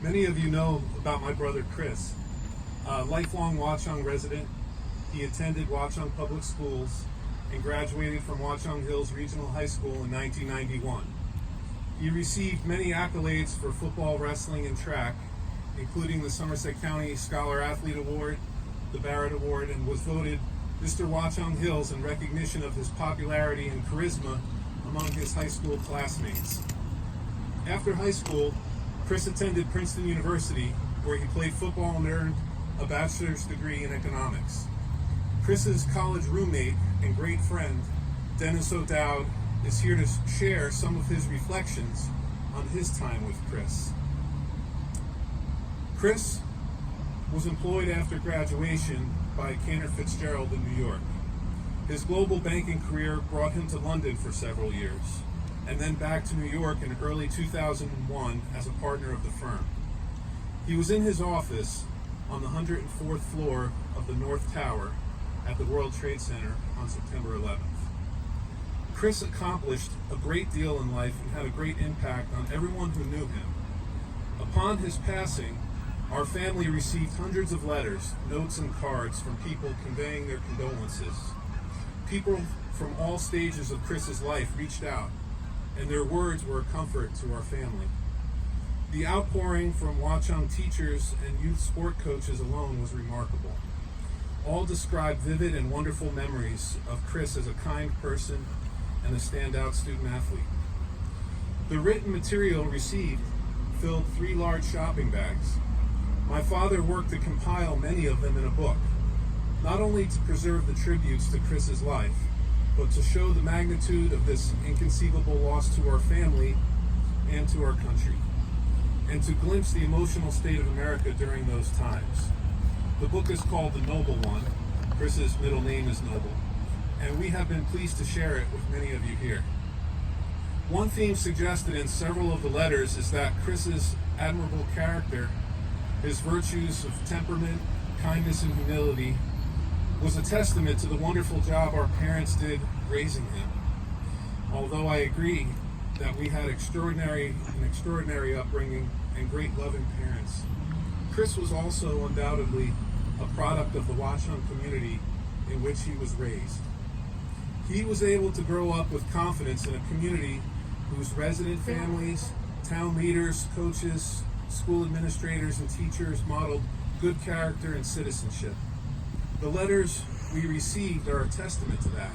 Many of you know about my brother Chris, a lifelong Watchung resident. He attended Watchung Public Schools and graduated from Watchung Hills Regional High School in 1991. He received many accolades for football, wrestling, and track, including the Somerset County Scholar Athlete Award, the Barrett Award, and was voted Mr. Watchung Hills in recognition of his popularity and charisma among his high school classmates. After high school, Chris attended Princeton University, where he played football and earned a bachelor's degree in economics. Chris's college roommate and great friend, Dennis O'Dowd, is here to share some of his reflections on his time with Chris. Chris was employed after graduation by Cantor Fitzgerald in New York. His global banking career brought him to London for several years, and then back to New York in early 2001 as a partner of the firm. He was in his office on the 104th floor of the North Tower at the World Trade Center on September 11th. Chris accomplished a great deal in life and had a great impact on everyone who knew him. Upon his passing, our family received hundreds of letters, notes, and cards from people conveying their condolences. People from all stages of Chris's life reached out, and their words were a comfort to our family. The outpouring from Watchung teachers and youth sport coaches alone was remarkable. All described vivid and wonderful memories of Chris as a kind person and a standout student athlete. The written material received filled 3 large shopping bags. My father worked to compile many of them in a book, not only to preserve the tributes to Chris's life, but to show the magnitude of this inconceivable loss to our family and to our country, and to glimpse the emotional state of America during those times. The book is called The Noble One. Chris's middle name is Noble, and we have been pleased to share it with many of you here. One theme suggested in several of the letters is that Chris's admirable character, his virtues of temperament, kindness, and humility, was a testament to the wonderful job our parents did raising him. Although I agree that we had an extraordinary upbringing and great loving parents, Chris was also undoubtedly a product of the Watchung community in which he was raised. He was able to grow up with confidence in a community whose resident families, town leaders, coaches, school administrators, and teachers modeled good character and citizenship. The letters we received are a testament to that.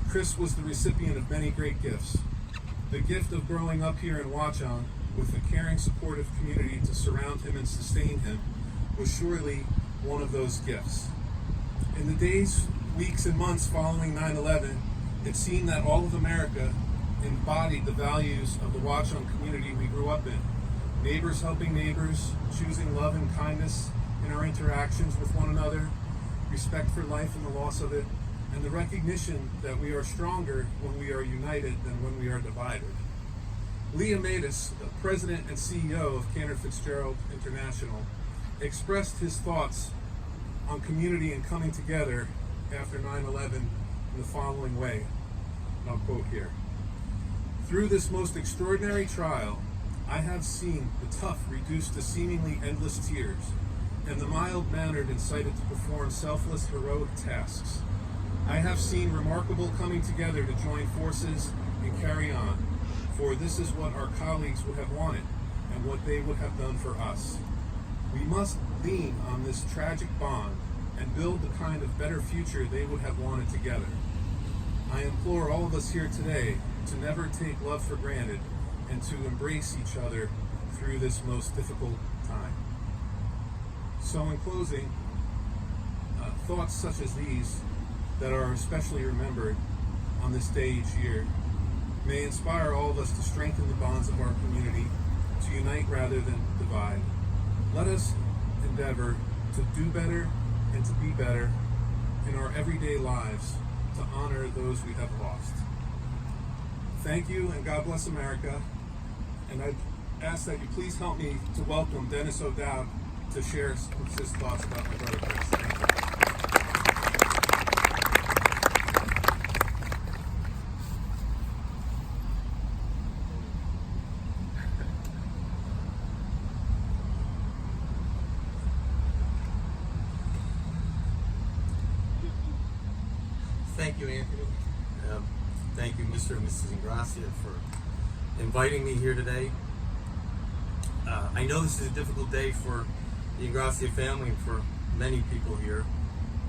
Chris was the recipient of many great gifts. The gift of growing up here in Watchung with a caring, supportive community to surround him and sustain him was surely one of those gifts. In the days, weeks, and months following 9/11, it seemed that all of America embodied the values of the Watchung community we grew up in. Neighbors helping neighbors, choosing love and kindness in our interactions with one another, respect for life and the loss of it, and the recognition that we are stronger when we are united than when we are divided. Leah Matus, the president and CEO of Cantor Fitzgerald International, expressed his thoughts on community and coming together after 9/11 in the following way, and I'll quote here: "Through this most extraordinary trial, I have seen the tough reduced to seemingly endless tears, and the mild-mannered incited to perform selfless, heroic tasks. I have seen remarkable coming together to join forces and carry on, for this is what our colleagues would have wanted, and what they would have done for us. We must lean on this tragic bond and build the kind of better future they would have wanted together. I implore all of us here today to never take love for granted and to embrace each other through this most difficult time." So in closing, thoughts such as these that are especially remembered on this day each year may inspire all of us to strengthen the bonds of our community, to unite rather than divide. Let us endeavor to do better and to be better in our everyday lives to honor those we have lost. Thank you, and God bless America. And I ask that you please help me to welcome Dennis O'Dowd to share his thoughts about my brother Chris. Thank you. Thank you, Anthony. Thank you, Mr. and Mrs. Ingracia, for inviting me here today. I know this is a difficult day for the Ingracia family and for many people here,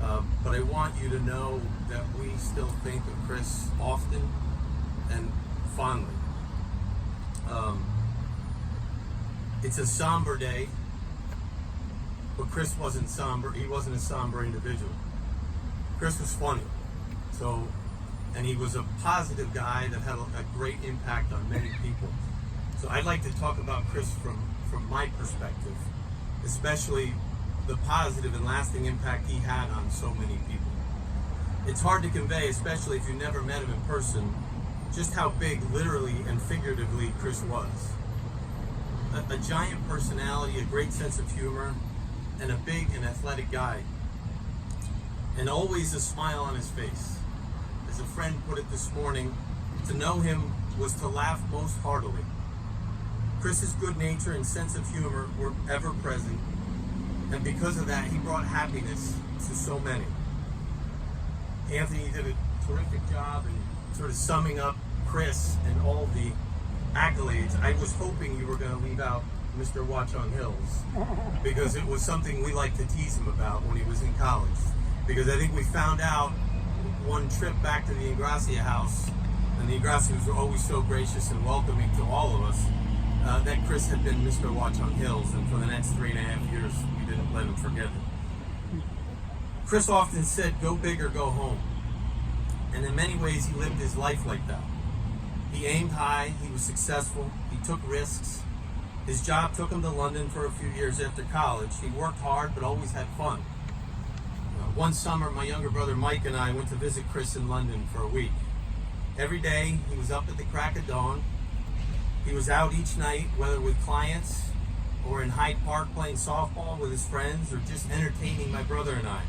but I want you to know that we still think of Chris often and fondly. It's a somber day, but Chris wasn't somber. He wasn't a somber individual. Chris was funny. And he was a positive guy that had a great impact on many people. So I'd like to talk about Chris from my perspective, especially the positive and lasting impact he had on so many people. It's hard to convey, especially if you never met him in person, just how big, literally and figuratively, Chris was. A giant personality, a great sense of humor, and a big and athletic guy. And always a smile on his face. As a friend put it this morning, to know him was to laugh most heartily. Chris's good nature and sense of humor were ever present, and because of that, he brought happiness to so many. Anthony did a terrific job in sort of summing up Chris and all the accolades. I was hoping you were going to leave out Mr. Watchung Hills, because it was something we liked to tease him about when he was in college. Because I think we found out one trip back to the Ingracia house, and the Ingracias were always so gracious and welcoming to all of us, that Chris had been Mr. Watchung Hills, and for the next 3.5 years, we didn't let him forget it. Chris often said, "Go big or go home." And in many ways, he lived his life like that. He aimed high, he was successful, he took risks. His job took him to London for a few years after college. He worked hard, but always had fun. One summer, my younger brother Mike and I went to visit Chris in London for a week. Every day, he was up at the crack of dawn. He was out each night, whether with clients or in Hyde Park playing softball with his friends or just entertaining my brother and I.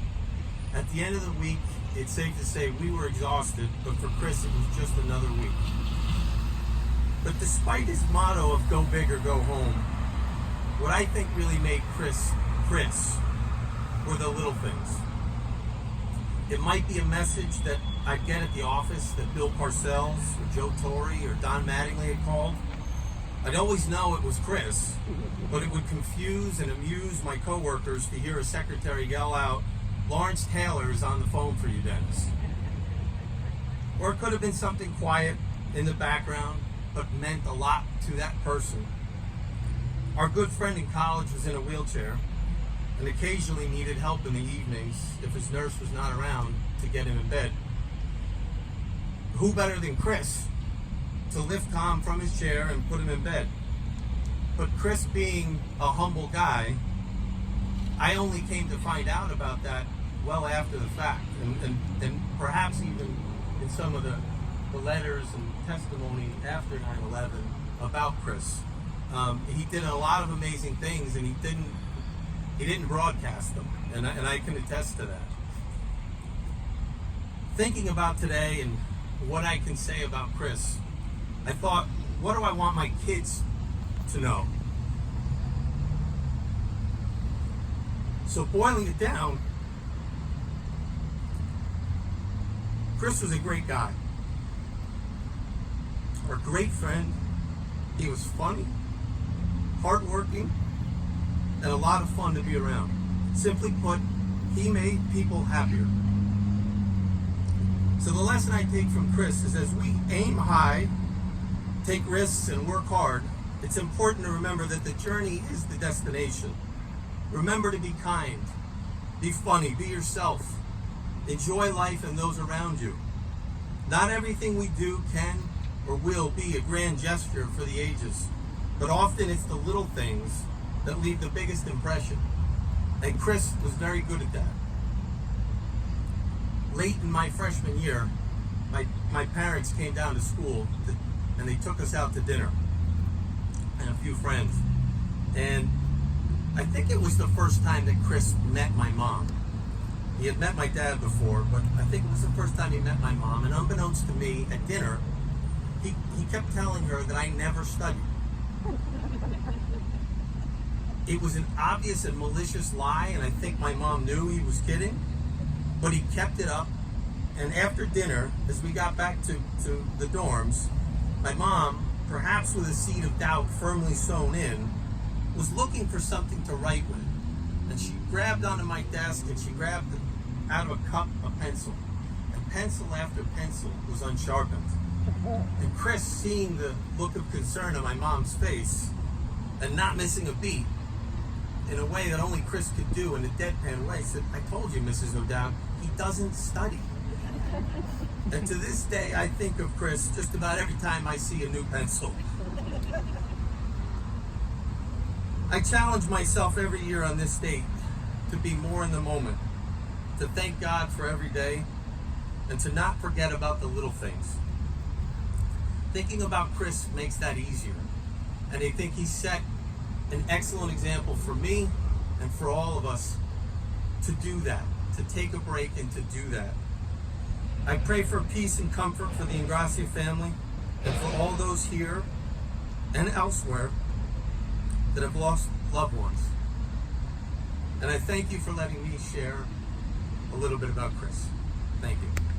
At the end of the week, it's safe to say we were exhausted, but for Chris, it was just another week. But despite his motto of go big or go home, what I think really made Chris were the little things. It might be a message that I'd get at the office that Bill Parcells or Joe Torre or Don Mattingly had called. I'd always know it was Chris, but it would confuse and amuse my coworkers to hear a secretary yell out, "Lawrence Taylor is on the phone for you, Dennis." Or it could have been something quiet in the background, but meant a lot to that person. Our good friend in college was in a wheelchair and occasionally needed help in the evenings if his nurse was not around to get him in bed. Who better than Chris to lift Tom from his chair and put him in bed? But Chris, being a humble guy, I only came to find out about that well after the fact, and perhaps even in some of the letters and testimony after 9/11 about Chris. He did a lot of amazing things, and he didn't broadcast them, and I can attest to that. Thinking about today and what I can say about Chris, I thought, what do I want my kids to know? So boiling it down, Chris was a great guy, a great friend. He was funny, hardworking, and a lot of fun to be around. Simply put, he made people happier. So the lesson I take from Chris is, as we aim high, take risks, and work hard, it's important to remember that the journey is the destination. Remember to be kind, be funny, be yourself, enjoy life and those around you. Not everything we do can or will be a grand gesture for the ages, but often it's the little things that leave the biggest impression. And Chris was very good at that. Late in my freshman year, my parents came down to school and they took us out to dinner and a few friends. And I think it was the first time that Chris met my mom. He had met my dad before, but I think it was the first time he met my mom. And unbeknownst to me, at dinner, he kept telling her that I never studied. It was an obvious and malicious lie, and I think my mom knew he was kidding, but he kept it up, And after dinner, as we got back to the dorms, my mom, perhaps with a seed of doubt firmly sown in, was looking for something to write with. And she grabbed onto my desk and she grabbed out of a cup a pencil. And pencil after pencil was unsharpened. And Chris, seeing the look of concern on my mom's face and not missing a beat, in a way that only Chris could do, in a deadpan way, said, "I told you, Mrs. O'Dowd, he doesn't study." And to this day, I think of Chris just about every time I see a new pencil. I challenge myself every year on this date to be more in the moment, to thank God for every day, and to not forget about the little things. Thinking about Chris makes that easier. And I think he set an excellent example for me and for all of us to do that, to take a break and to do that. I pray for peace and comfort for the Ingrassia family and for all those here and elsewhere that have lost loved ones. And I thank you for letting me share a little bit about Chris. Thank you.